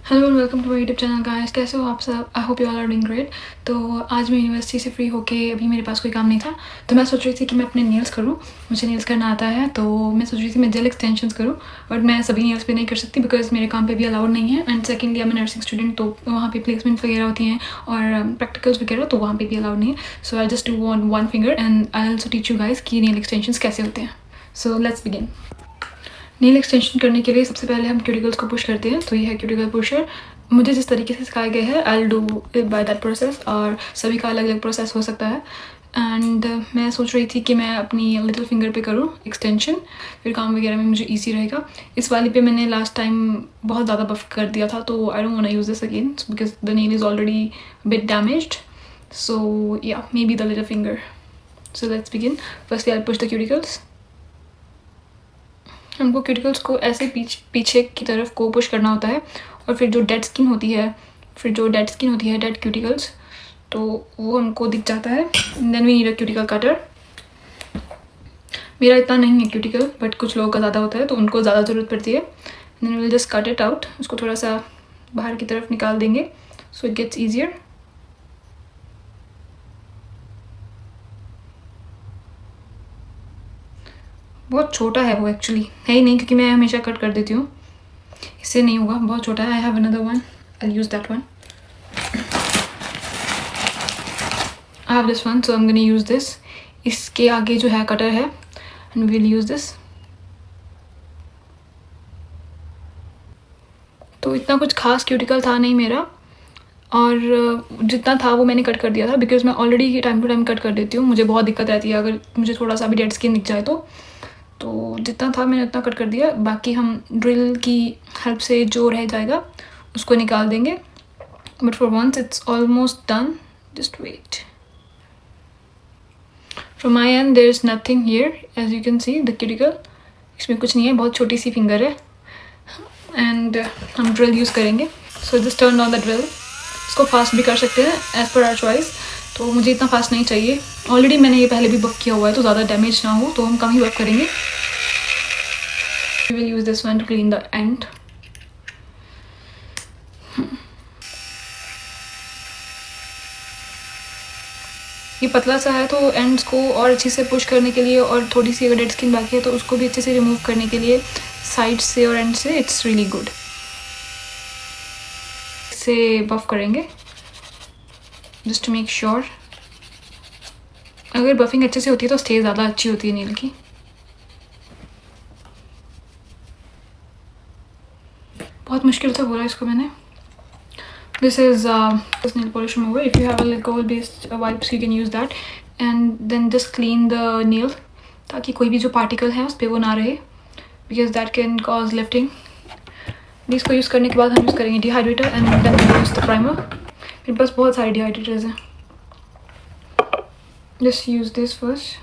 Hello and welcome to my YouTube channel guys. कैसे हो आप सब? I hope you all are doing great. तो आज मैं यूनिवर्सिटी से फ्री होके अभी मेरे पास कोई काम नहीं था, तो मैं सोच रही थी कि मैं अपने नेल्स करूँ। मुझे नेल्स करना आता है, तो मैं सोच रही थी मैं जेल एक्सटेंशंस करूँ। बट मैं सभी नेल्स पे नहीं कर सकती बिकॉज मेरे काम पे भी अलाउड नहीं है। एंड सेकेंडली मैं नर्सिंग स्टूडेंट, तो वहाँ पे प्लेसमेंट्स वगैरह होती हैं और प्रैक्टिकल्स वगैरह, तो वहाँ पे भी अलाउड नहीं है। So I just do on one finger and I also teach you guys कि नेल एक्सटेंशंस कैसे होते हैं। So let's begin. Nail extension करने के लिए सबसे पहले हम क्यूटिकल्स को पुश करते हैं। तो ये है क्यूटिकल पुशर। मुझे जिस तरीके से सिखाया गया है I will do it by that process, और सभी का अलग अलग प्रोसेस हो सकता है। एंड मैं सोच रही थी कि मैं अपनी लिटिल फिंगर पे करूँ एक्सटेंशन, फिर काम वगैरह में मुझे ईजी रहेगा। इस वाली पे मैंने लास्ट टाइम बहुत ज़्यादा बफ कर दिया था, तो I don't want to use this again because the nail is already bit damaged. So ya, maybe the little finger. So let's begin. Firstly I push the cuticles. हमको cuticles को ऐसे पीछे की तरफ को पुश करना होता है, और फिर जो डेड स्किन होती है डेड क्यूटिकल्स, तो वो हमको दिख जाता है। Then we need a cuticle cutter. मेरा इतना नहीं है क्यूटिकल, बट कुछ लोगों का ज़्यादा होता है, तो उनको ज़्यादा ज़रूरत पड़ती है। Then will just cut it out. उसको थोड़ा सा बाहर की तरफ निकाल देंगे सो इट गेट्स ईजियर। बहुत छोटा है वो, एक्चुअली है ही नहीं, क्योंकि मैं हमेशा कट कर देती हूँ। इससे नहीं होगा, बहुत छोटा है। I have another one, I use that one. I have this one, so I am gonna use this. इसके आगे जो है कटर है, and we will use this. तो इतना कुछ खास क्यूटिकल था नहीं मेरा, और जितना था वो मैंने कट कर दिया था बिकॉज मैं already time to time cut कर देती हूँ। मुझे बहुत दिक्कत रहती है अगर मुझे थोड़ा सा भी डेड स्किन दिख जाए तो जितना था मैंने उतना कट कर दिया। बाकी हम ड्रिल की हेल्प से जो रह जाएगा उसको निकाल देंगे। But for once it's almost done, just wait. From my end there is nothing here, as you can see the cuticle. इसमें कुछ नहीं है, बहुत छोटी सी फिंगर है। एंड हम ड्रिल यूज़ करेंगे। So just turn on the drill. इसको फास्ट भी कर सकते हैं एज़ पर आवर चॉइस, तो मुझे इतना फास्ट नहीं चाहिए। ऑलरेडी मैंने ये पहले भी बफ किया हुआ है, तो ज़्यादा डैमेज ना हो, तो हम कम ही बफ करेंगे। We will use this one to clean the end. ये पतला सा है, तो एंड्स को और अच्छे से पुश करने के लिए, और थोड़ी सी अगर डेड स्किन बाकी है तो उसको भी अच्छे से रिमूव करने के लिए साइड से और एंड से इट्स रियली गुड। इसे बफ करेंगे जस्ट टू मेक श्योर। अगर बफिंग अच्छे से होती है तो स्टे ज़्यादा अच्छी होती है नील की। बहुत मुश्किल से बोला इसको मैंने। This is this nail polish remover. If you have a alcohol based wipes you can use that, and then just clean the nail ताकि कोई भी जो पार्टिकल है उस पर वो ना रहे, because that can cause lifting. इसको यूज़ करने के बाद हम यूज़ करेंगे dehydrator, and then use the primer. मेरे पास बहुत सारे डिहाइड्रेटर्स हैं। Just use this first.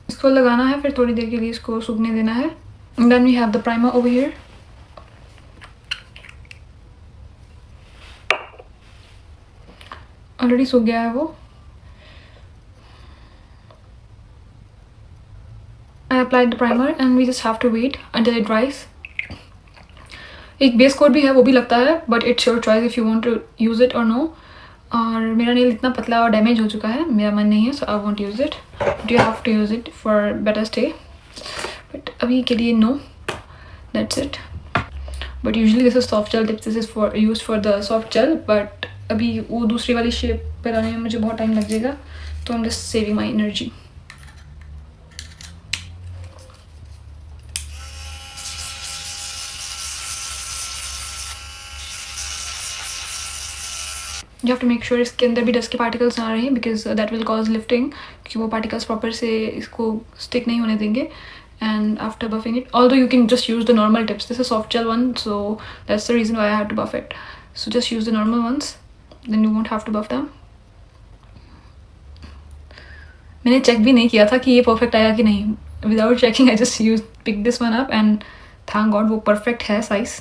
इसको लगाना है, फिर थोड़ी देर के लिए इसको सूखने देना है। And then we have the primer over here. Already सूख गया है वो। I applied the primer and we just have to wait until it dries. एक बेस कोट भी है, वो भी लगता है, but it's your choice if you want to use it और नो। और मेरा नेल इतना पतला और डैमेज हो चुका है, मेरा मन नहीं है, so I won't use it. But you have to use it for better stay, but अभी के लिए no, that's it. But usually this is soft gel tips, this is for use for the soft gel, but अभी वो दूसरी वाली shape पर आने में मुझे बहुत टाइम लग जाएगा, तो I am just saving my energy. You have to make sure इसके अंदर भी डस्ट के पार्टिकल्स ना रहे, because that will cause lifting, क्योंकि वो पार्टिकल्स प्रॉपर से इसको स्टिक नहीं होने देंगे। And after buffing it, although you can just use the normal tips, this is a soft gel one, so that's the reason why I had to buff it. So just use the normal ones, then you won't have to buff them. मैंने check भी नहीं किया था कि ये perfect आया कि नहीं। Without checking I just use pick this one up, and thank God वो परफेक्ट है size,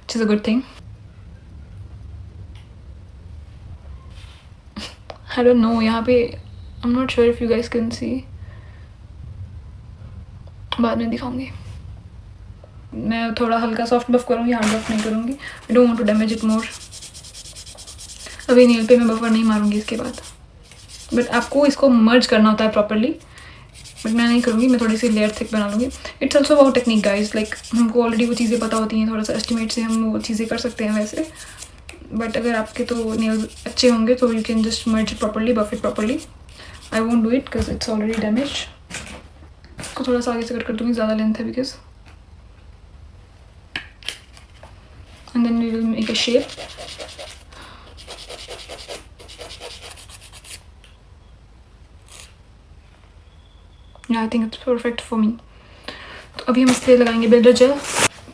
which is a good thing. I don't know, यहाँ पे I'm not sure if you guys can see, बाद में दिखाऊंगी। मैं थोड़ा हल्का सॉफ्ट बफ करूँगी, हार्ड बफ नहीं करूँगी। I don't want to damage it more. अभी नेल पे मैं बफर नहीं मारूंगी इसके बाद, बट आपको इसको मर्ज करना होता है प्रॉपरली, बट मैं नहीं करूँगी। मैं थोड़ी सी लेयर थिक बना लूँगी। It's also about technique guys, like हमको ऑलरेडी वो चीज़ें पता होती हैं, थोड़ा सा एस्टिमेट से हम वो चीज़ें कर सकते हैं वैसे। बट अगर आपके तो नेल्स अच्छे होंगे तो you can just merge it properly, buff it properly. I won't do it because it's already damage. इसको थोड़ा सा आगे से कट कर दूँगी, ज़्यादा लेंथ है because. And then we will make a shape. Yeah, I think it's perfect for me. तो अभी हम इस पर लगाएंगे builder gel.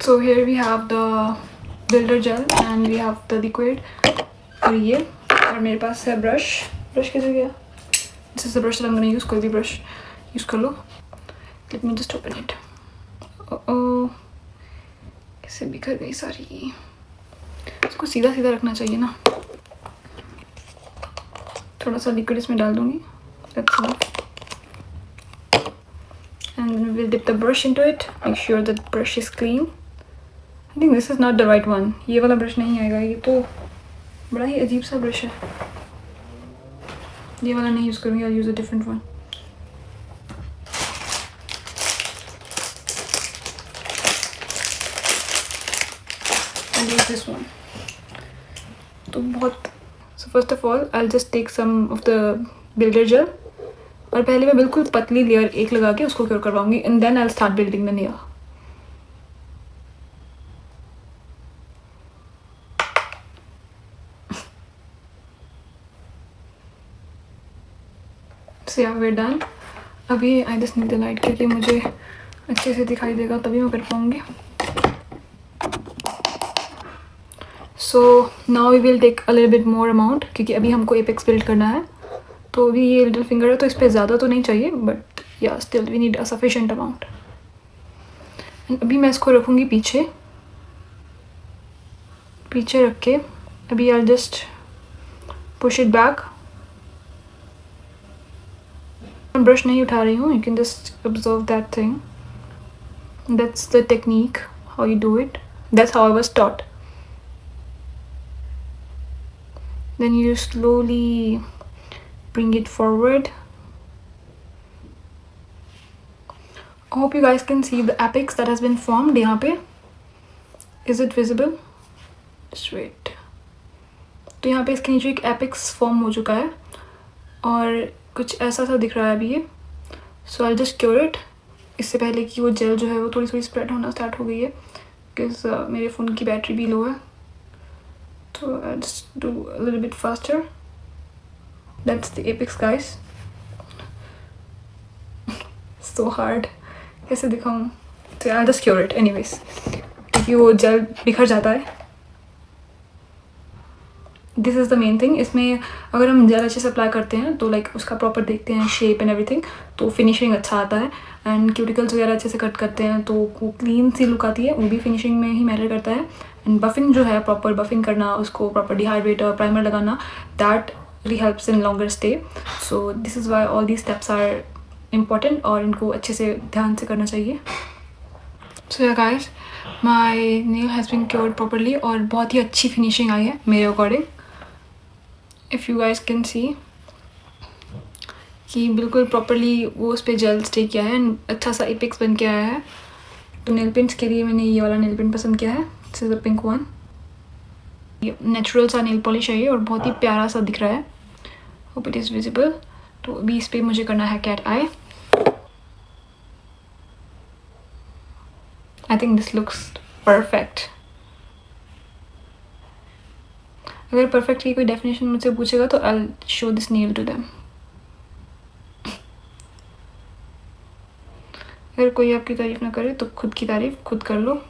So here we have the builder gel and we have the liquid, और ये, और मेरे पास है ब्रश। ब्रश कैसे गया? This is the brush that I am gonna use. कोई भी ब्रश यूज़ कर लो। Let me just open it. ओ कैसे बिखर गई सारी। इसको सीधा सीधा रखना चाहिए ना। थोड़ा सा लिक्विड इसमें डाल दूँगी, that's enough. And we'll dip the brush into it. Make sure that the brush is clean. I think this is not the right one. ये वाला ब्रश नहीं आएगा, ये तो बड़ा ही अजीब सा ब्रश है। ये वाला नहीं यूज़ करूँगी, I'll use a different one. I'll use this one. तो बहुत, so first of all I'll just take some of the builder gel, और पहले मैं बिल्कुल पतली लेयर एक लगा के उसको क्योर करवाऊंगी, and then I will start building the nail. So ya we are done. अभी I just need the light, क्योंकि मुझे अच्छे से दिखाई देगा तभी मैं कर पाऊंगी। So now we will take a little bit more amount, क्योंकि अभी हमको एपेक्स बिल्ड करना है। तो अभी ये लिटिल फिंगर है तो इस पर ज़्यादा तो नहीं चाहिए, but yeah still we need a sufficient amount. अभी मैं इसको रखूँगी पीछे रख के। अभी I just push it back. मैं ब्रश नहीं उठा रही हूँ, you can just observe that thing. That's the technique, how you do it, that's how I was taught. Then you slowly bring it forward. I hope you guys can see the apex that has been formed यहाँ पे. Is it visible? Just wait. तो यहाँ पे इसके नीचे एक apex form हो चुका है और कुछ ऐसा सा दिख रहा है अभी ये. So I'll just cure it. इससे पहले कि वो जेल जो है वो थोड़ी स्प्रेड होना स्टार्ट हो गई है, बिकॉज मेरे फ़ोन की बैटरी भी लो है. तो I'll just do a little bit faster. That's the apex guys. So hard. कैसे दिखाऊँ? तो I'll just cure it anyways, क्योंकि वो जेल बिखर जाता है. This is the main thing. इसमें अगर हम जेल अच्छे से अप्लाई करते हैं तो लाइक उसका प्रॉपर देखते हैं शेप एंड एवरीथिंग, तो फिनिशिंग अच्छा आता है. एंड क्यूटिकल्स वगैरह अच्छे से कट करते हैं तो वो क्लीन सी लुक आती है, वो भी फिनिशिंग में ही मैटर करता है. एंड बफिंग जो है, प्रॉपर बफिंग करना, उसको प्रॉपर डिहाइड्रेटर प्राइमर लगाना, that really helps in longer stay. So this is why all these steps are important और इनको अच्छे से ध्यान से करना चाहिए. So yeah guys, my nail has been cured properly और बहुत ही अच्छी फिनिशिंग आई है मेरे according. If you guys can see कि बिल्कुल प्रॉपरली वो उस पर जेल स्टे किया है एंड अच्छा सा एपेक्स बन के आया है. तो नेल पेंट्स के लिए मैंने ये वाला नेल पेंट पसंद किया है. This is the pink one. Natural सा नेल पॉलिश है ये और बहुत ही प्यारा सा दिख रहा है. Hope it is visible. तो अभी इस पर मुझे करना है cat eye. I think this looks perfect. अगर परफेक्ट की कोई डेफिनेशन मुझसे पूछेगा तो I will show this nail to them. अगर कोई आपकी तारीफ ना करे तो खुद की तारीफ खुद कर लो.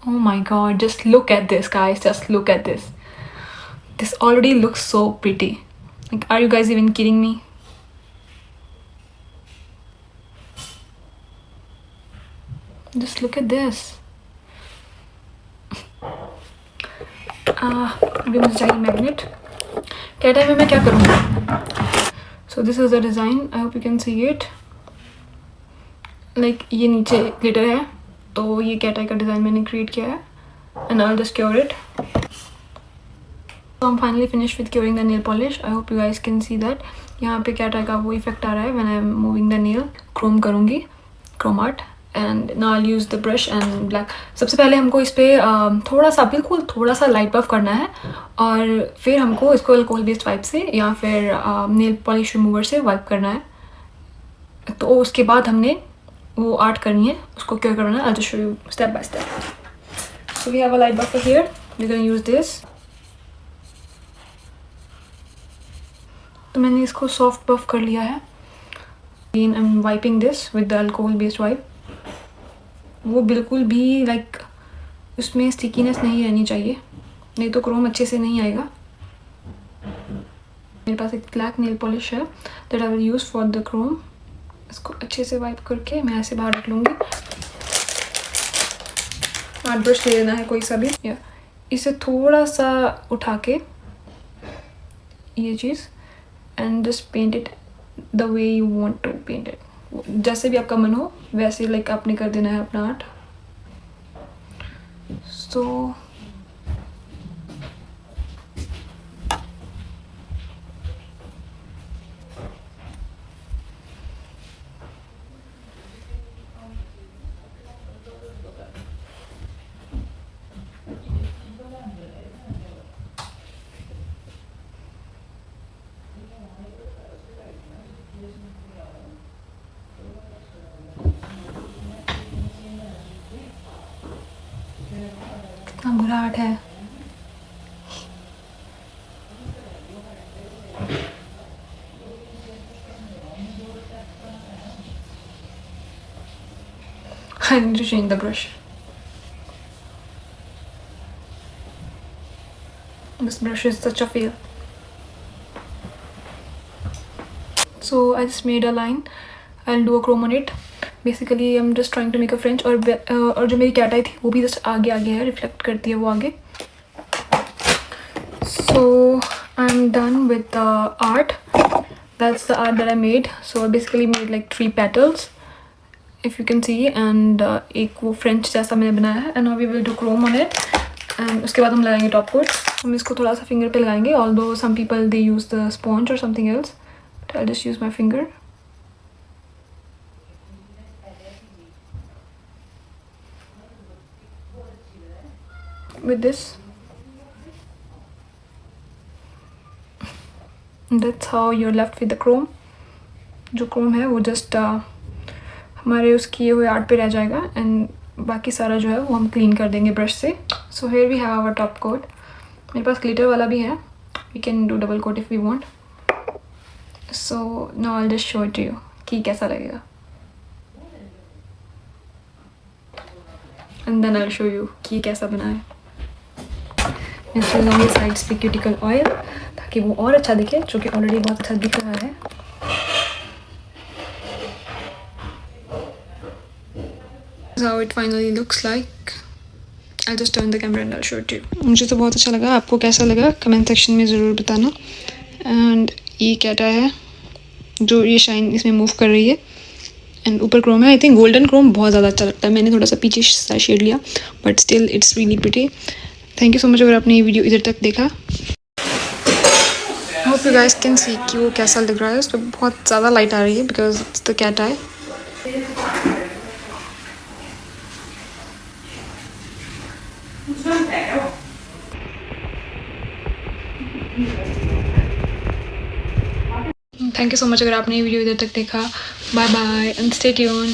Oh my god, just look at this, guys. Just look at this. This already looks so pretty. Like, are you guys even kidding me? Just look at this. अभी मुझे चाहिए मैग्नेट. क्या टाइम में मैं क्या करूँगी? So this is the design. I hope you can see it. Like, ये नीचे ग्लिटर है, तो ये कैट आई का डिज़ाइन मैंने क्रिएट किया है. And I'll just cure it. So I'm finally finished with curing the nail polish. I hope you guys can see that. यहाँ पे कैट आई का वो इफेक्ट आ रहा है when I'm moving the nail. Chrome करूँगी, chrome art. And now I use the brush and black. सबसे पहले हमको इस पर थोड़ा सा, बिल्कुल थोड़ा सा लाइट बफ करना है, और फिर हमको इसको अल्कोहल बेस्ड वाइप से या फिर नेल पॉलिश रिमूवर से वाइप करना है. तो उसके बाद हमने वो आर्ट करनी है, उसको क्योर करना है. I just show you step by step. So we have a light buffer here. We can use this. तो मैंने इसको सॉफ्ट बफ कर लिया है. I am wiping this with the alcohol based wipe. वो बिल्कुल भी लाइक उसमें स्टिकीनेस नहीं रहनी चाहिए, नहीं तो क्रोम अच्छे से नहीं आएगा. मेरे पास एक ब्लैक नेल पॉलिश है that I will use for the Chrome. इसको अच्छे से वाइप करके मैं ऐसे बाहर रख लूँगी. आर्ट ब्रश ले लेना है कोई सा भी, या इसे थोड़ा सा उठा के ये चीज़ and just paint it the way you want to paint it. जैसे भी आपका मन हो वैसे लाइक आपने कर देना है अपना आर्ट. सो कितना बुरा आर्ट है. I need to change the brush. This brush is such a fail. So I just made a line. I'll do a chrome on it. Basically I'm just trying to make a French. और जो मेरी cat आई थी वो भी just आगे आगे है, reflect करती है वो आगे. So I'm done with the art. That's the art that I made. So I basically made like 3 petals, if you can see, and एक वो French जैसा मैंने बनाया है. And now we will do chrome on it. And उसके बाद हम लगाएंगे टॉप कोट. हम इसको थोड़ा सा फिंगर पे लगाएंगे. Although some people they use the sponge or something else, but I'll just use my finger. With this. That's how you're left with the chrome. जो chrome है वो just हमारे उस किए हुए आर्ट पे रह जाएगा, एंड बाकी सारा जो है वो हम क्लीन कर देंगे ब्रश से. सो here we have our top coat. मेरे पास ग्लिटर वाला भी है. We can do double coat if we want. So now I'll just show it to you कि कैसा लगेगा. And then I'll show you कि कैसा बना है. मैं इससे लगाऊंगी साइड्स पे क्यूटिकल ऑयल ताकि वो और अच्छा दिखे, जो कि ऑलरेडी बहुत अच्छा दिख रहा है. How it finally looks like. I'll just turn the camera and I'll show it to you. मुझे तो बहुत अच्छा लगा. आपको कैसा लगा कमेंट सेक्शन में ज़रूर बताना. एंड ये कैटा है जो ये शाइन इसमें मूव कर रही है, एंड ऊपर क्रोम है. आई थिंक गोल्डन क्रोम बहुत ज़्यादा अच्छा लगता है. मैंने थोड़ा सा पीछे सा शेड लिया, but still it's really pretty. Thank you so much अगर आपने ये वीडियो इधर तक देखा. Hope you guys can see कि वो कैसा लग रहा है. उस पर बहुत ज़्यादा लाइट आ रही है because it's the cat eye. Thank you so much अगर आपने ये वीडियो इधर तक देखा. Bye bye and stay tuned.